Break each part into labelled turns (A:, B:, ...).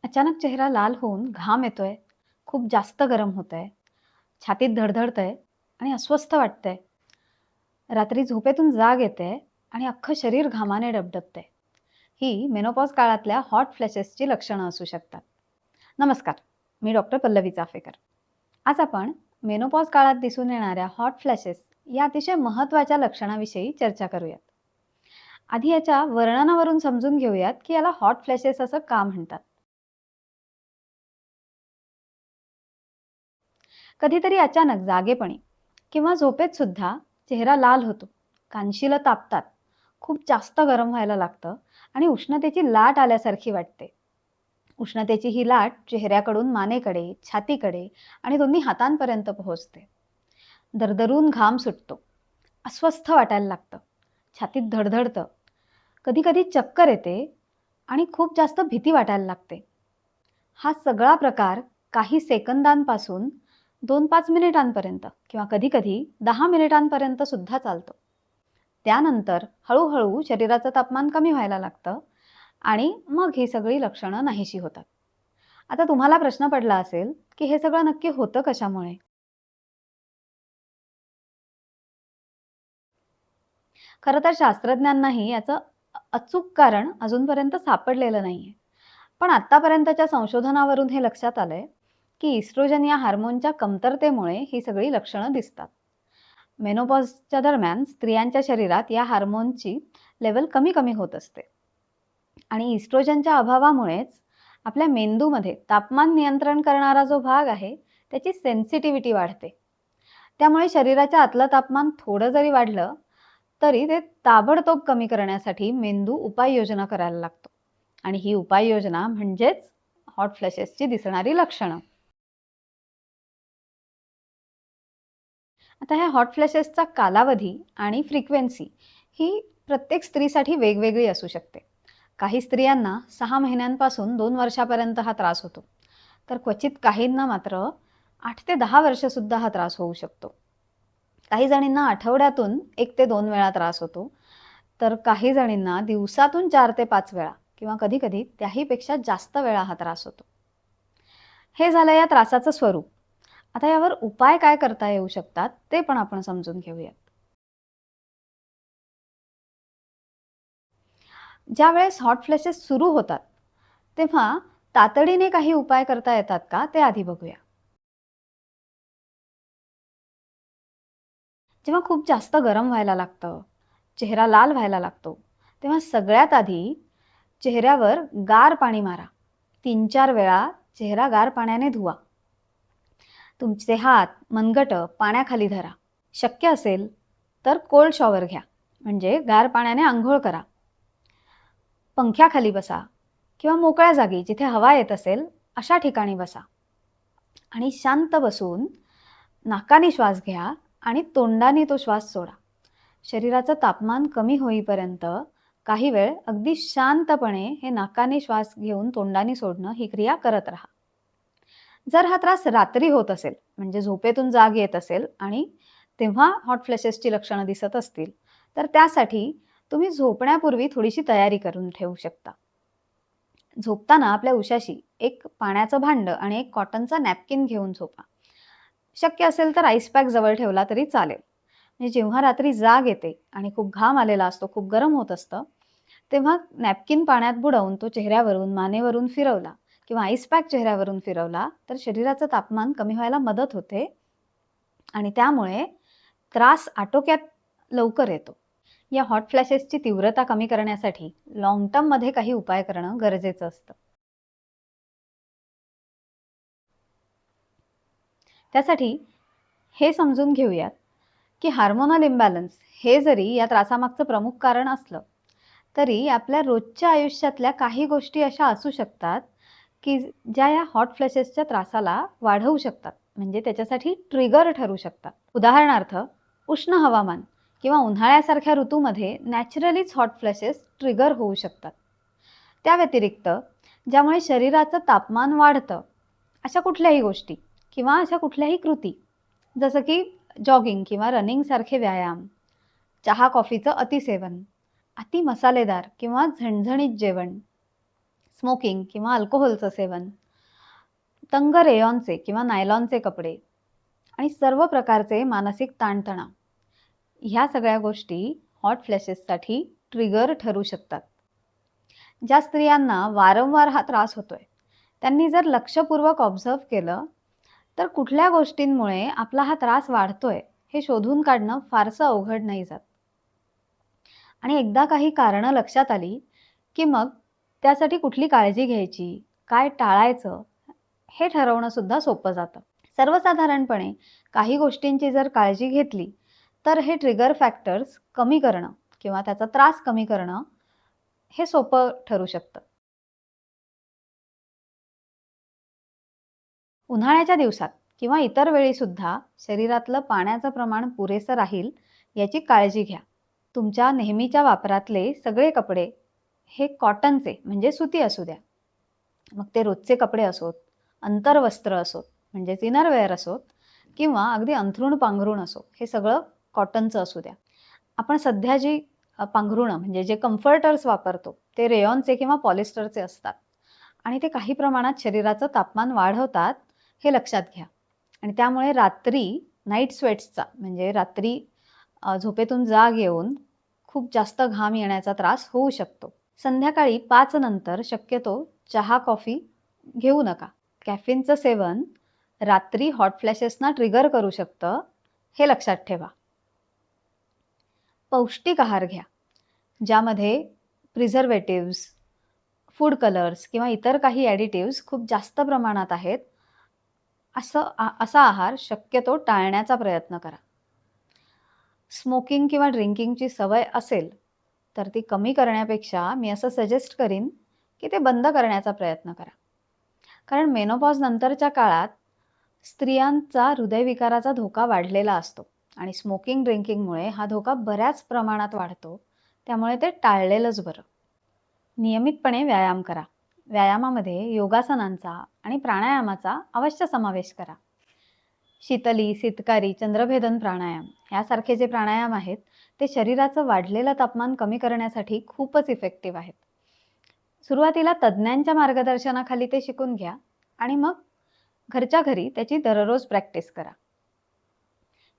A: अचानक चेहरा लाल होऊन घाम येतोय, खूप जास्त गरम होतंय, छातीत धडधडतंय आणि अस्वस्थ वाटतंय. रात्री झोपेतून जाग येते आणि अख्खं शरीर घामाने डबडबतंय. ही मेनोपॉज काळातल्या हॉट फ्लॅशेसची लक्षणं असू शकतात. नमस्कार, मी डॉक्टर पल्लवी चाफेकर. आज आपण मेनोपॉज काळात दिसून येणाऱ्या हॉट फ्लॅशेस या अतिशय महत्त्वाच्या लक्षणाविषयी चर्चा करूयात. आधी याच्या वर्णनावरून समजून घेऊयात की याला हॉट फ्लॅशेस असं का म्हणतात. कधीतरी अचानक जागेपणी किंवा झोपेत सुद्धा चेहरा लाल होतो, कानशिलं तापतात, खूप जास्त गरम व्हायला लागतं आणि उष्णतेची लाट आल्यासारखी वाटते. उष्णतेची ही लाट चेहऱ्याकडून मानेकडे, छातीकडे आणि दोन्ही हातांपर्यंत पोहोचते. दरदरून घाम सुटतो, अस्वस्थ वाटायला लागतं, छातीत धडधडतं, कधी कधी चक्कर येते आणि खूप जास्त भीती वाटायला लागते. हा सगळा प्रकार काही सेकंदांपासून 2-5 मिनिटांपर्यंत किंवा कधी-कधी 10 मिनिटांपर्यंत सुद्धा चालतो. त्यानंतर हळूहळू शरीराचं तापमान कमी व्हायला लागतं आणि मग ही सगळी लक्षणं नाहीशी होतात. आता तुम्हाला प्रश्न पडला असेल की हे सगळं नक्की होतं कशामुळे? खरं तर शास्त्रज्ञांनाही याचं अचूक कारण अजूनपर्यंत सापडलेलं नाहीये. पण आतापर्यंतच्या संशोधनावरून हे लक्षात आलंय की इस्ट्रोजन या हार्मोनच्या कमतरतेमुळे ही सगळी लक्षणं दिसतात. मेनोपॉजच्या दरम्यान स्त्रियांच्या शरीरात या हार्मोनची लेवल कमी कमी होत असते आणि इस्ट्रोजनच्या अभावामुळेच आपल्या मेंदूमध्ये तापमान नियंत्रण करणारा जो भाग आहे त्याची सेन्सिटिव्हिटी वाढते. त्यामुळे शरीराच्या आतलं तापमान थोडं जरी वाढलं तरी ते ताबडतोब कमी करण्यासाठी मेंदू उपाययोजना करायला लागतो आणि ही उपाययोजना म्हणजेच हॉट फ्लॅशेसची दिसणारी लक्षणं. आता ह्या हॉट फ्लॅशेसचा कालावधी आणि फ्रिक्वेन्सी ही प्रत्येक स्त्रीसाठी वेगवेगळी असू शकते. काही स्त्रियांना 6 महिन्यांपासून 2 वर्षापर्यंत हा त्रास होतो, तर क्वचित काहींना मात्र 8 ते 10 वर्ष सुद्धा हा त्रास होऊ शकतो. काही जणींना आठवड्यातून 1 ते 2 वेळा त्रास होतो, तर काही जणींना दिवसातून 4 ते 5 वेळा किंवा कधी कधी त्याही पेक्षा जास्त वेळा हा त्रास होतो. हे झालं या त्रासाचं स्वरूप. आता यावर उपाय काय करता येऊ शकतात ते पण आपण समजून घेऊयात. ज्या वेळेस हॉट फ्लॅशेस सुरू होतात तेव्हा तातडीने काही उपाय करता येतात का ते आधी बघूया. जेव्हा खूप जास्त गरम व्हायला लागतं, चेहरा लाल व्हायला लागतो, तेव्हा सगळ्यात आधी चेहऱ्यावर गार पाणी मारा. 3-4 वेळा चेहरा गार पाण्याने धुवा. तुमचे हात, मनगटं पाण्याखाली धरा. शक्य असेल तर कोल्ड शॉवर घ्या, म्हणजे गार पाण्याने आंघोळ करा. पंख्याखाली बसा किंवा मोकळ्या जागी जिथे हवा येत असेल अशा ठिकाणी बसा आणि शांत बसून नाकाने श्वास घ्या आणि तोंडाने तो श्वास सोडा. शरीराचं तापमान कमी होईपर्यंत काही वेळ अगदी शांतपणे हे नाकाने श्वास घेऊन तोंडाने सोडणं ही क्रिया करत राहा. जर हा त्रास रात्री होत असेल, म्हणजे झोपेतून जाग येत असेल आणि तेव्हा हॉट फ्लॅशेसची लक्षणं दिसत असतील, तर त्यासाठी तुम्ही झोपण्यापूर्वी थोडीशी तयारी करून ठेवू शकता. झोपताना आपल्या उशाशी एक पाण्याचं भांड आणि एक कॉटनचा नॅपकिन घेऊन झोपा. शक्य असेल तर आईस पॅक जवळ ठेवला तरी चालेल. म्हणजे जेव्हा रात्री जाग येते आणि खूप घाम आलेला असतो, खूप गरम होत असतं, तेव्हा नॅपकिन पाण्यात बुडवून तो चेहऱ्यावरून, मानेवरून फिरवला किंवा आईस पॅक चेहऱ्यावरून फिरवला तर शरीराचं तापमान कमी व्हायला मदत होते आणि त्यामुळे त्रास आटोक्यात लवकर येतो. या हॉट फ्लॅशेसची तीव्रता कमी करण्यासाठी लॉंग टर्म मध्ये काही उपाय करणं गरजेचं असतं. त्यासाठी हे समजून घेऊयात की हार्मोनल इम्बॅलन्स हे जरी या त्रासामागचं प्रमुख कारण असलं तरी आपल्या रोजच्या आयुष्यातल्या काही गोष्टी अशा असू शकतात की ज्या या हॉट फ्लॅशेसच्या त्रासाला वाढवू शकतात, म्हणजे त्याच्यासाठी ट्रिगर ठरू शकतात. उदाहरणार्थ, उष्ण हवामान किंवा उन्हाळ्यासारख्या ऋतूमध्ये नॅचरलीच हॉट फ्लॅशेस ट्रिगर होऊ शकतात. त्या व्यतिरिक्त ज्यामुळे शरीराचं तापमान वाढतं अशा कुठल्याही गोष्टी किंवा अशा कुठल्याही कृती, जसं की जॉगिंग किंवा रनिंग सारखे व्यायाम, चहा कॉफीचं अतिसेवन, अति मसालेदार किंवा झणझणीत जेवण, स्मोकिंग किंवा अल्कोहोलचं सेवन, तंग रेयॉनचे किंवा नायलॉनचे कपडे आणि सर्व प्रकारचे मानसिक ताणतणाव, ह्या सगळ्या गोष्टी हॉट फ्लॅशेससाठी ट्रिगर ठरू शकतात. ज्या स्त्रियांना वारंवार हा त्रास होतोय, त्यांनी जर लक्षपूर्वक ऑब्झर्व केलं तर कुठल्या गोष्टींमुळे आपला हा त्रास वाढतोय हे शोधून काढणं फारसं अवघड नाही जात. आणि एकदा काही कारणं लक्षात आली की मग त्यासाठी कुठली काळजी घ्यायची, काय टाळायचं हे ठरवणं सुद्धा सोपं जातं. सर्वसाधारणपणे काही गोष्टींची जर काळजी घेतली तर हे ट्रिगर फॅक्टर्स कमी करणं किंवा त्याचा त्रास कमी करणं हे सोपं ठरू शकतं. उन्हाळ्याच्या दिवसात किंवा इतर वेळी सुद्धा शरीरातलं पाण्याचं प्रमाण पुरेसं राहील याची काळजी घ्या. तुमच्या नेहमीच्या वापरातले सगळे कपडे हे कॉटनचे म्हणजे सुती असू द्या. मग ते रोजचे कपडे असोत, अंतर्वस्त्र असोत म्हणजेच इनरवेअर असोत किंवा अगदी अंथरूण पांघरूण असो, हे सगळं कॉटनचं असू द्या. आपण सध्या जी पांघरुणं म्हणजे जे कम्फर्टर्स वापरतो ते रेयॉनचे किंवा पॉलिस्टरचे असतात आणि ते काही प्रमाणात शरीराचं तापमान वाढवतात हे लक्षात घ्या. आणि त्यामुळे रात्री नाईट स्वेट्सचा म्हणजे रात्री झोपेतून जाग येऊन खूप जास्त घाम येण्याचा त्रास होऊ शकतो. संध्याकाळी 5 नंतर शक्यतो चहा कॉफी घेऊ नका. कॅफीनचं सेवन रात्री हॉट फ्लॅशेसना ट्रिगर करू शकतं हे लक्षात ठेवा. पौष्टिक आहार घ्या ज्यामध्ये प्रिझर्वेटिव्स, फूड कलर्स किंवा इतर काही ॲडिटिव्स खूप जास्त प्रमाणात आहेत असा आहार शक्यतो टाळण्याचा प्रयत्न करा. स्मोकिंग किंवा ड्रिंकिंगची सवय असेल तर ती कमी करण्यापेक्षा मी असं सजेस्ट करीन की ते बंद करण्याचा प्रयत्न करा. कारण मेनोपॉज नंतरच्या काळात स्त्रियांचा हृदयविकाराचा धोका वाढलेला असतो आणि स्मोकिंग ड्रिंकिंगमुळे हा धोका बऱ्याच प्रमाणात वाढतो. त्यामुळे ते टाळलेलंच बरं. नियमितपणे व्यायाम करा. व्यायामामध्ये योगासनांचा आणि प्राणायामाचा अवश्य समावेश करा. शीतली, सितकारी, चंद्रभेदन प्राणायाम यासारखे जे प्राणायाम आहेत ते शरीराचं वाढलेलं तापमान कमी करण्यासाठी खूपच इफेक्टिव्ह आहेत. सुरुवातीला तज्ज्ञांच्या मार्गदर्शनाखाली ते शिकून घ्या आणि मग घरच्या घरी त्याची दररोज प्रॅक्टिस करा.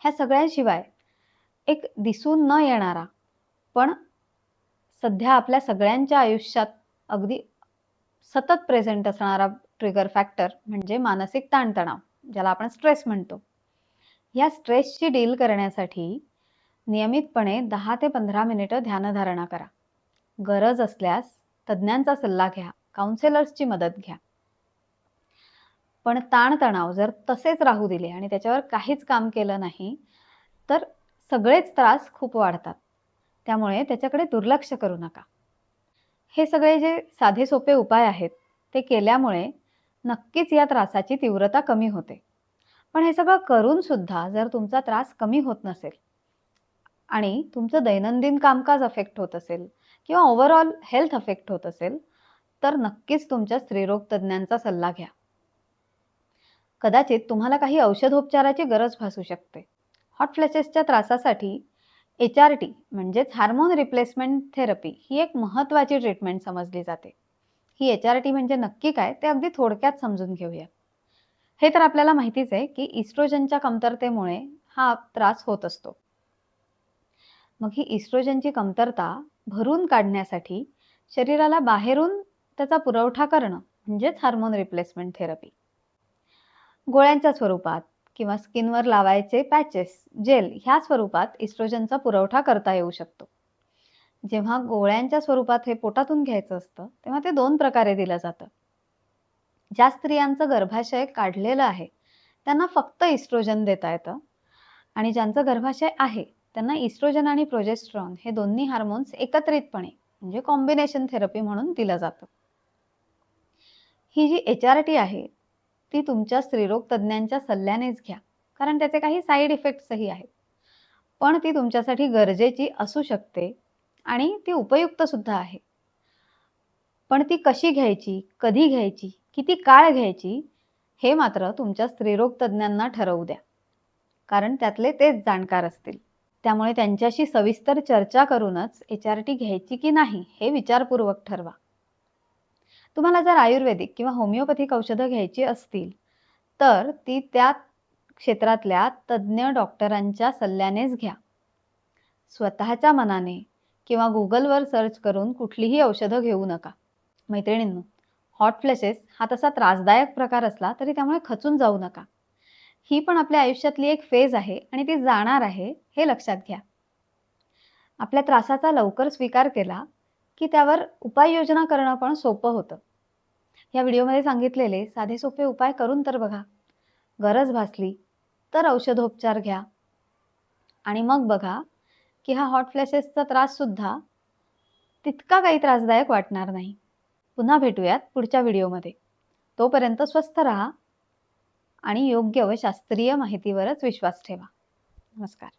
A: ह्या सगळ्यांशिवाय एक दिसून न येणारा पण सध्या आपल्या सगळ्यांच्या आयुष्यात अगदी सतत प्रेझेंट असणारा ट्रिगर फॅक्टर म्हणजे मानसिक ताणतणाव, ज्याला आपण स्ट्रेस म्हणतो. या स्ट्रेसशी डील करण्यासाठी नियमितपणे 10 ते 15 मिनिटं ध्यानधारणा करा. गरज असल्यास तज्ज्ञांचा सल्ला घ्या, काउन्सिलर्सची मदत घ्या. पण ताणतणाव जर तसेच राहू दिले आणि त्याच्यावर काहीच काम केलं नाही तर सगळेच त्रास खूप वाढतात. त्यामुळे त्याच्याकडे दुर्लक्ष करू नका. हे सगळे जे साधे सोपे उपाय आहेत ते केल्यामुळे नक्कीच या त्रासाची तीव्रता कमी होते. पण हे सगळं करून सुद्धा जर तुमचा त्रास कमी होत नसेल आणि तुमचं दैनंदिन कामकाज अफेक्ट होत असेल किंवा ओव्हरऑल हेल्थ अफेक्ट होत असेल तर नक्कीच तुमच्या स्त्रीरोग तज्ज्ञांचा सल्ला घ्या. कदाचित तुम्हाला काही औषधोपचाराची गरज भासू शकते. हॉट फ्लॅशेसच्या त्रासासाठी HRT म्हणजेच हार्मोन रिप्लेसमेंट थेरपी ही एक महत्त्वाची ट्रीटमेंट समजली जाते. ही HRT म्हणजे नक्की काय ते अगदी थोडक्यात समजून घेऊया. हे तर आपल्याला माहितीच आहे की इस्ट्रोजनच्या कमतरतेमुळे हा त्रास होत असतो. मग ही इस्ट्रोजनची कमतरता भरून काढण्यासाठी शरीराला बाहेरून त्याचा पुरवठा करणं म्हणजेच हार्मोन रिप्लेसमेंट थेरपी. गोळ्यांच्या स्वरूपात किंवा स्किनवर लावायचे पॅचेस, जेल ह्या स्वरूपात इस्ट्रोजनचा पुरवठा करता येऊ शकतो. जेव्हा गोळ्यांच्या स्वरूपात हे पोटातून घ्यायचं असतं तेव्हा ते 2 प्रकारे दिलं जातं. ज्या स्त्रियांचं गर्भाशय काढलेलं आहे त्यांना फक्त इस्ट्रोजन देता येतं आणि ज्यांचं गर्भाशय आहे त्यांना इस्ट्रोजन आणि प्रोजेस्टेरॉन हे दोन्ही हार्मोन्स एकत्रितपणे म्हणजे कॉम्बिनेशन थेरपी म्हणून दिलं जातं. ही जी HRT आहे ती तुमच्या स्त्रीरोग तज्ज्ञांच्या सल्ल्यानेच घ्या, कारण त्याचे काही साईड इफेक्ट्सही आहेत. पण ती तुमच्यासाठी गरजेची असू शकते आणि ती उपयुक्त सुद्धा आहे. पण ती कशी घ्यायची, कधी घ्यायची, किती काळ घ्यायची हे मात्र तुमच्या स्त्रीरोग तज्ज्ञांना ठरवू द्या, कारण त्यातले तेच जाणकार असतील. त्यामुळे त्यांच्याशी सविस्तर चर्चा करूनच HRT घ्यायची की नाही हे विचारपूर्वक ठरवा. तुम्हाला जर आयुर्वेदिक किंवा होमिओपॅथिक औषधं घ्यायची असतील तर ती त्या क्षेत्रातल्या तज्ज्ञ डॉक्टरांच्या सल्ल्यानेच घ्या. स्वतःच्या मनाने किंवा गुगलवर सर्च करून कुठलीही औषधं घेऊ नका. मैत्रिणींनो, हॉट फ्लॅशेस हा तसा त्रासदायक प्रकार असला तरी त्यामुळे खचून जाऊ नका. ही पण आपल्या आयुष्यातली एक फेज आहे आणि ती जाणार आहे हे लक्षात घ्या. आपल्या त्रासाचा लवकर स्वीकार केला की त्यावर उपाययोजना करणं पण सोपं होतं. या व्हिडिओमध्ये सांगितलेले साधे सोपे उपाय करून तर बघा. गरज भासली तर औषधोपचार घ्या आणि मग बघा की हा हॉट फ्लॅशेसचा त्रास सुद्धा तितका काही त्रासदायक वाटणार नाही. पुन्हा भेटूयात पुढच्या व्हिडिओमध्ये. तोपर्यंत स्वस्थ राहा आणि योग्य व शास्त्रीय माहितीवरच विश्वास ठेवा. नमस्कार.